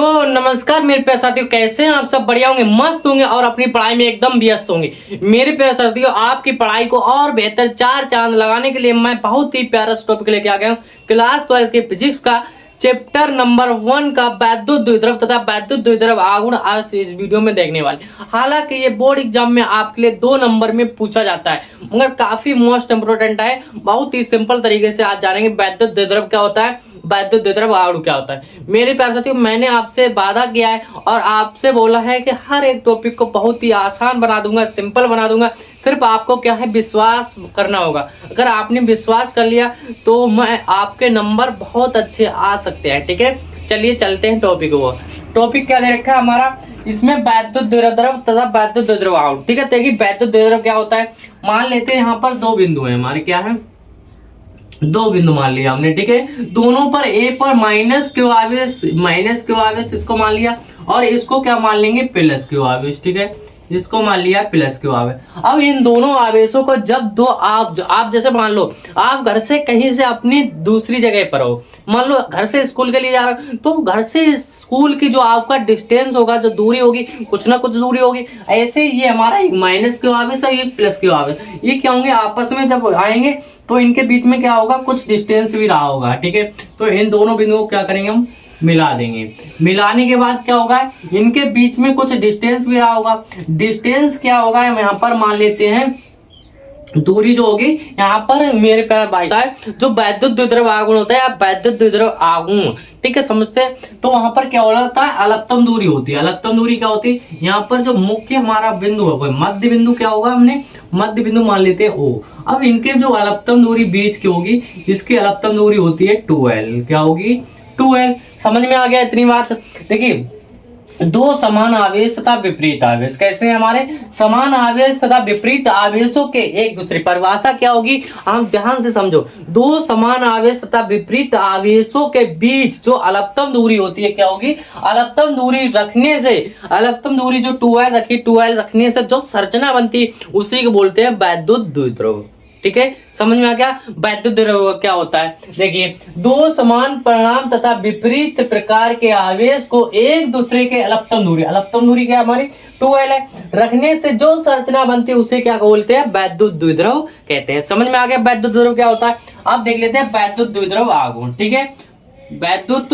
तो नमस्कार मेरे प्यारे साथियों, कैसे हैं आप सब? बढ़िया होंगे, मस्त होंगे और अपनी पढ़ाई में एकदम व्यस्त होंगे। मेरे प्यारे साथियों, आपकी पढ़ाई को और बेहतर चार चांद लगाने के लिए मैं बहुत ही प्यारा टॉपिक लेके आ गया हूँ। क्लास 12 के फिजिक्स का चैप्टर नंबर 1 का वैद्युत द्विध्रुव तथा वैद्युत द्विध्रुव आघूर्ण आज इस वीडियो में देखने वाले। हालांकि ये बोर्ड एग्जाम में आपके लिए 2 नंबर में पूछा जाता है, मगर काफी मोस्ट इंपोर्टेंट है। बहुत ही सिंपल तरीके से आज जानेंगे वैद्युत द्विध्रुव क्या होता है, वैद्युत द्विध्रुव आघूर्ण क्या होता है। मेरे प्यारे साथियों, मैंने आपसे वादा किया है और आपसे बोला है कि हर एक टॉपिक को बहुत ही आसान बना दूंगा, सिंपल बना दूंगा। सिर्फ आपको क्या है, विश्वास करना होगा। अगर आपने विश्वास कर लिया तो मैं आपके नंबर बहुत अच्छे आ सकते हैं। ठीक है, चलिए चलते हैं टॉपिक को। टॉपिक क्या दे रखा है हमारा, इसमें वैद्युत द्विध्रुव तथा वैद्युत द्विध्रुव आघूर्ण। ठीक है, देखिए वैद्युत द्विध्रुव क्या होता है। मान लेते हैं यहाँ पर 2 बिंदु है हमारे, क्या है 2 बिंदु मान लिया हमने। ठीक है, दोनों पर ए पर माइनस क्यू आवेश इसको मान लिया और इसको क्या मान लेंगे, प्लस क्यू आवेश। ठीक है, इसको मान लिया प्लस क्यू आवेश। अब इन दोनों आवेशों को जब दो आप जैसे मान लो आप घर से कहीं से अपनी दूसरी जगह पर हो, मान लो घर से स्कूल के लिए जा रहे हो, तो घर से स्कूल की जो आपका डिस्टेंस होगा, जो दूरी होगी, कुछ ना कुछ दूरी होगी। ऐसे ये हमारा एक माइनस क्यू आवेश है, ये प्लस क्यू आवेश, ये क्या होंगे आपस में जब आएंगे तो इनके बीच में क्या होगा, कुछ डिस्टेंस भी रहा होगा। ठीक है, तो इन दोनों बिंदुओं को क्या करेंगे, हम मिला देंगे। मिलाने के बाद क्या होगा, इनके बीच में कुछ डिस्टेंस भी रहा होगा। डिस्टेंस क्या होगा, हम यहाँ पर मान लेते हैं दूरी जो होगी, यहाँ पर मेरे प्यारे भाई है जो वैद्युत द्विध्रुव आघूर्ण होता है, वैद्युत द्विध्रुव आघूर्ण। ठीक है, समझते हैं। तो वहां पर क्या होता है, अलगतम दूरी होती है। अलगतम दूरी क्या होती है, यहाँ पर जो मुख्य हमारा बिंदु है, मध्य बिंदु क्या होगा, हमने मध्य बिंदु मान लेते हैं ओ। अब इनके जो अलगतम दूरी बीच की होगी, इसकी अलगतम दूरी होती है 2l। क्या होगी, 2l। समझ में आ गया इतनी बात। देखिए, 2 समान आवेश तथा विपरीत आवेश कैसे हैं हमारे, समान आवेश तथा विपरीत आवेशों के एक दूसरे, परिभाषा क्या होगी, आप ध्यान से समझो। 2 समान आवेश तथा विपरीत आवेशों के बीच जो अलगतम दूरी होती है क्या होगी, अलगतम दूरी रखने से, अलगतम दूरी जो 2l रखी, 2l रखने से जो संरचना बनती है उसी को बोलते हैं वैद्युत द्विध्रुव। ठीक है, समझ में आ गया वैद्युत द्विध्रुव क्या होता है। देखिए, 2 समान परिमाण तथा विपरीत प्रकार के आवेश को एक दूसरे के अलगतम दूरी क्या हमारी 2l है, रखने से जो संरचना बनती है उसे क्या बोलते हैं, वैद्युत द्विध्रुव कहते हैं। समझ में आ गया वैद्युत द्विध्रुव क्या होता है। अब देख लेते हैं वैद्युत द्विध्रुव आघूर्ण। ठीक है, वैद्युत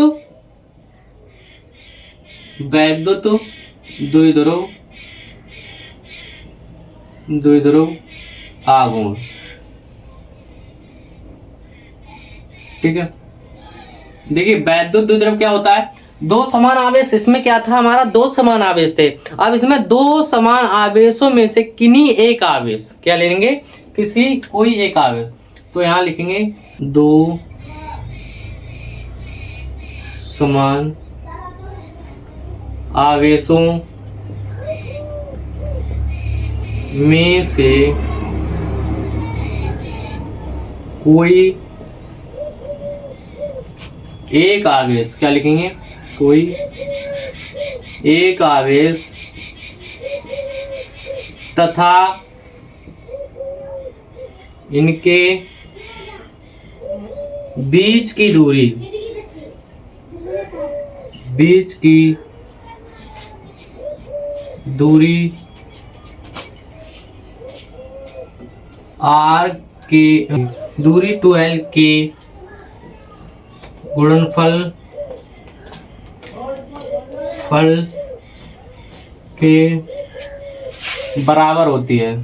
द्विध्रुव आघूर्ण। ठीक है, देखिए वैद्युत द्विध्रुव क्या होता है, 2 समान आवेश, इसमें क्या था हमारा, 2 समान आवेश थे। अब इसमें 2 समान आवेशों में से किन्हीं एक आवेश, क्या लेंगे, कोई एक आवेश, तो यहां लिखेंगे 2 समान आवेशों में से कोई एक आवेश, क्या लिखेंगे, कोई एक आवेश तथा इनके बीच की दूरी r के दूरी 2l के गुणनफल के बराबर होती है,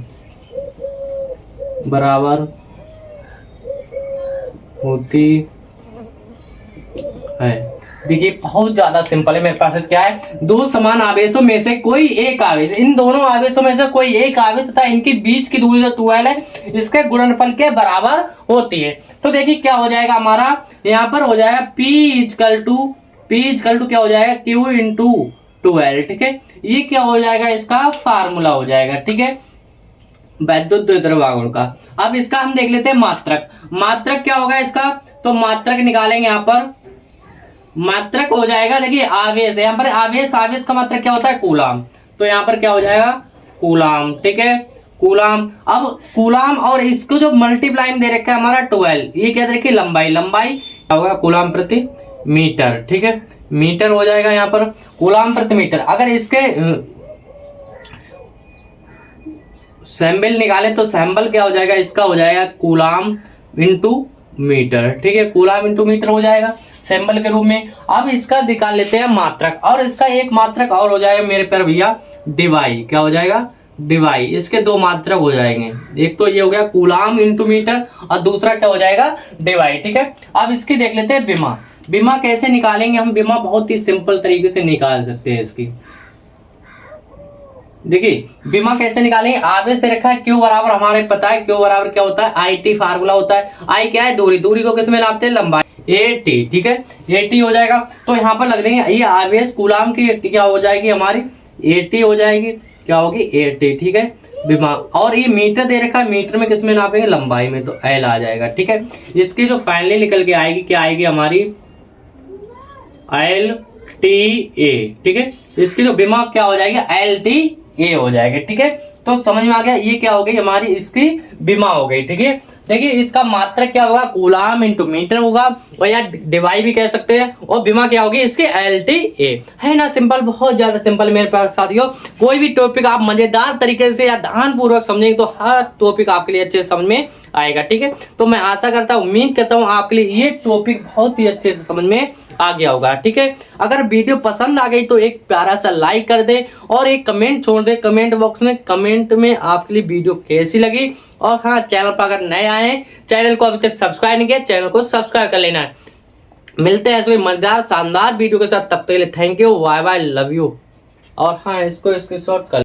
देखिए बहुत ज्यादा सिंपल है। मेरे पास क्या है, 2 समान आवेशों में से कोई एक आवेश, इन दोनों आवेशों में से कोई एक आवेश तथा इनके बीच की दूरी जो 2l है, इसके गुणनफल के बराबर होती है। तो देखिए क्या हो जाएगा हमारा, यहाँ पर हो जाएगा P इक्वल टू क्या हो जाएगा, Q इंटू 2l। ठीक है, ये क्या हो जाएगा, इसका फार्मूला हो जाएगा। ठीक है, वैद्युत द्विध्रुव आघूर्ण का। अब इसका हम देख लेते हैं मात्रक क्या होगा इसका, तो मात्रक निकालेंगे। यहाँ पर मात्रक हो जाएगा, देखिए आवेश, यहाँ पर आवेश का मात्रक क्या होता है, कूलाम। तो यहाँ पर क्या हो जाएगा, कूलाम। ठीक है, कूलाम। अब कूलाम और इसको जो मल्टीप्लाई दे रखा है हमारा 12, ये क्या दे रखी है, लंबाई क्या होगा, कूलाम प्रति मीटर। ठीक है, मीटर हो जाएगा यहाँ पर कूलाम प्रति मीटर। अगर इसके सैंबल निकाले तो सैंबल क्या हो जाएगा, इसका हो जाएगा कूलाम इंटू मीटर। ठीक है, कूलाम इंटू मीटर हो जाएगा सैंबल के रूप में। अब इसका निकाल लेते हैं मात्रक, और इसका एक मात्रक और हो जाएगा मेरे प्यारे भैया डिवाई। क्या हो जाएगा, डिवाई। इसके दो मात्रक हो जाएंगे, एक तो ये हो गया कूलाम इंटू मीटर और दूसरा क्या हो जाएगा, डिवाई। ठीक है, अब इसकी देख लेते हैं बीमा। बीमा कैसे निकालेंगे हम, बीमा बहुत ही सिंपल तरीके से निकाल सकते हैं इसकी। देखिए बीमा कैसे निकालेंगे, आवेश दे रखा है क्यू बराबर, हमारे पता है क्यू बराबर क्या होता है, आई टी फार्मूला होता है। आई क्या है, दूरी, दूरी को किस में नापते हैं, लंबाई, ए टी। ठीक है, ए टी हो जाएगा। तो यहाँ पर लग देंगे ये आवेश कूलाम की क्या हो जाएगी हमारी, ए टी हो जाएगी। क्या होगी, ए टी। ठीक है, बीमा। और ये मीटर दे रखा है, मीटर में किस में नापेंगे, लंबाई में, तो एल आ जाएगा। ठीक है, इसकी जो फाइनली निकल के आएगी क्या आएगी हमारी, एल टी ए। ठीक है, इसकी जो बीमा क्या हो जाएगी, एल टी ए हो जाएगा। ठीक है, तो समझ में आ गया, ये क्या हो गई हमारी, इसकी बीमा हो गई। ठीक है, देखिए इसका मात्रक क्या होगा, कूलाम इंटू मीटर होगा, और या डिवाई भी कह सकते हैं, और बीमा क्या होगी इसकी, एल टी ए। है ना सिंपल, बहुत ज्यादा सिंपल मेरे पास साथियों। कोई भी टॉपिक आप मजेदार तरीके से या ध्यान पूर्वक समझेंगे तो हर टॉपिक आपके लिए अच्छे से समझ में आएगा। ठीक है, तो मैं आशा करता हूँ, उम्मीद करता हूँ आपके लिए ये टॉपिक बहुत ही अच्छे से समझ में आ गया होगा। ठीक है, अगर वीडियो पसंद आ गई तो एक प्यारा सा लाइक कर दे और एक कमेंट छोड़ दे कमेंट बॉक्स में, कमेंट में आपके लिए वीडियो कैसी लगी। और हाँ, चैनल पर अगर नए आए हैं, चैनल को अभी तक सब्सक्राइब नहीं किया, चैनल को सब्सक्राइब कर लेना है। मिलते हैं ऐसे मजेदार शानदार वीडियो के साथ, तब तक के लिए thank you, bye bye, love you. और हाँ, इसको स्क्रीनशॉट कर